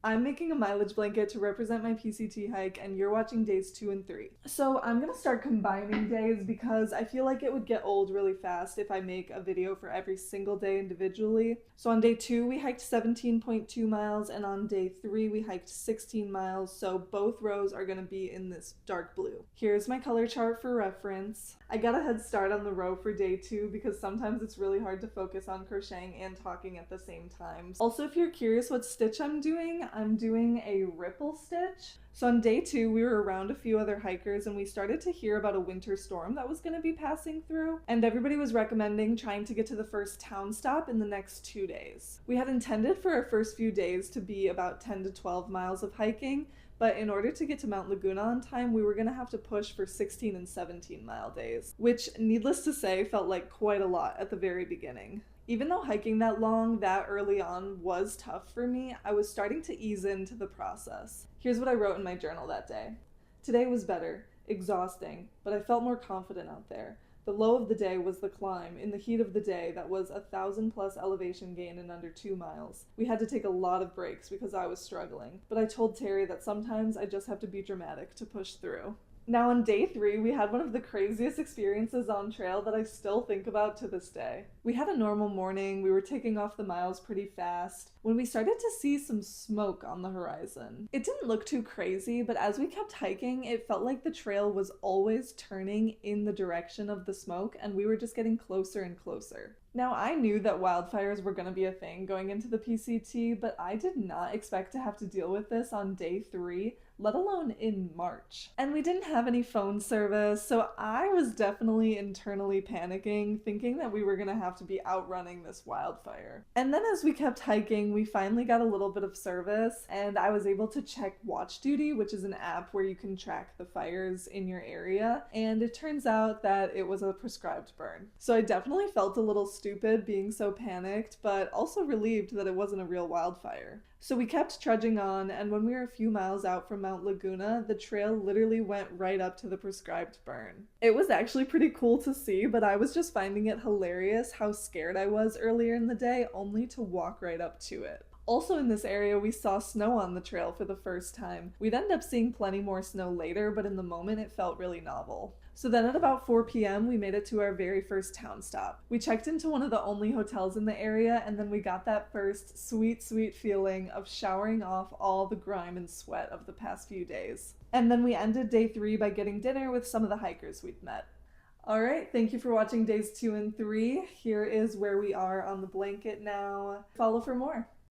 I'm making a mileage blanket to represent my PCT hike, and you're watching days 2 and 3. So I'm gonna start combining days because I feel like it would get old really fast if I make a video for every single day individually. So on day 2, we hiked 17.2 miles, and on day 3, we hiked 16 miles. So both rows are gonna be in this dark blue. Here's my color chart for reference. I got a head start on the row for day 2 because sometimes it's really hard to focus on crocheting and talking at the same time. Also, if you're curious what stitch I'm doing a ripple stitch. So on day 2, we were around a few other hikers and we started to hear about a winter storm that was going to be passing through, and everybody was recommending trying to get to the first town stop in the next 2 days. We had intended for our first few days to be about 10 to 12 miles of hiking, but in order to get to Mount Laguna on time, we were going to have to push for 16 and 17 mile days, which, needless to say, felt like quite a lot at the very beginning. Even though hiking that long, that early on was tough for me, I was starting to ease into the process. Here's what I wrote in my journal that day. Today was better, exhausting, but I felt more confident out there. The low of the day was the climb in the heat of the day that was 1,000+ elevation gain in under 2 miles. We had to take a lot of breaks because I was struggling, but I told Terry that sometimes I just have to be dramatic to push through. Now on day 3, we had one of the craziest experiences on trail that I still think about to this day. We had a normal morning, we were taking off the miles pretty fast, when we started to see some smoke on the horizon. It didn't look too crazy, but as we kept hiking, it felt like the trail was always turning in the direction of the smoke, and we were just getting closer and closer. Now, I knew that wildfires were going to be a thing going into the PCT, but I did not expect to have to deal with this on day 3, let alone in March. And we didn't have any phone service, so I was definitely internally panicking, thinking that we were going to have to be outrunning this wildfire. And then as we kept hiking, we finally got a little bit of service, and I was able to check Watch Duty, which is an app where you can track the fires in your area, and it turns out that it was a prescribed burn. So I definitely felt a little stupid being so panicked, but also relieved that it wasn't a real wildfire. So we kept trudging on, and when we were a few miles out from Mount Laguna, the trail literally went right up to the prescribed burn. It was actually pretty cool to see, but I was just finding it hilarious how scared I was earlier in the day, only to walk right up to it. Also in this area, we saw snow on the trail for the first time. We'd end up seeing plenty more snow later, but in the moment it felt really novel. So then at about 4 p.m., we made it to our very first town stop. We checked into one of the only hotels in the area, and then we got that first sweet, sweet feeling of showering off all the grime and sweat of the past few days. And then we ended day 3 by getting dinner with some of the hikers we'd met. Alright, thank you for watching days 2 and 3. Here is where we are on the blanket now. Follow for more.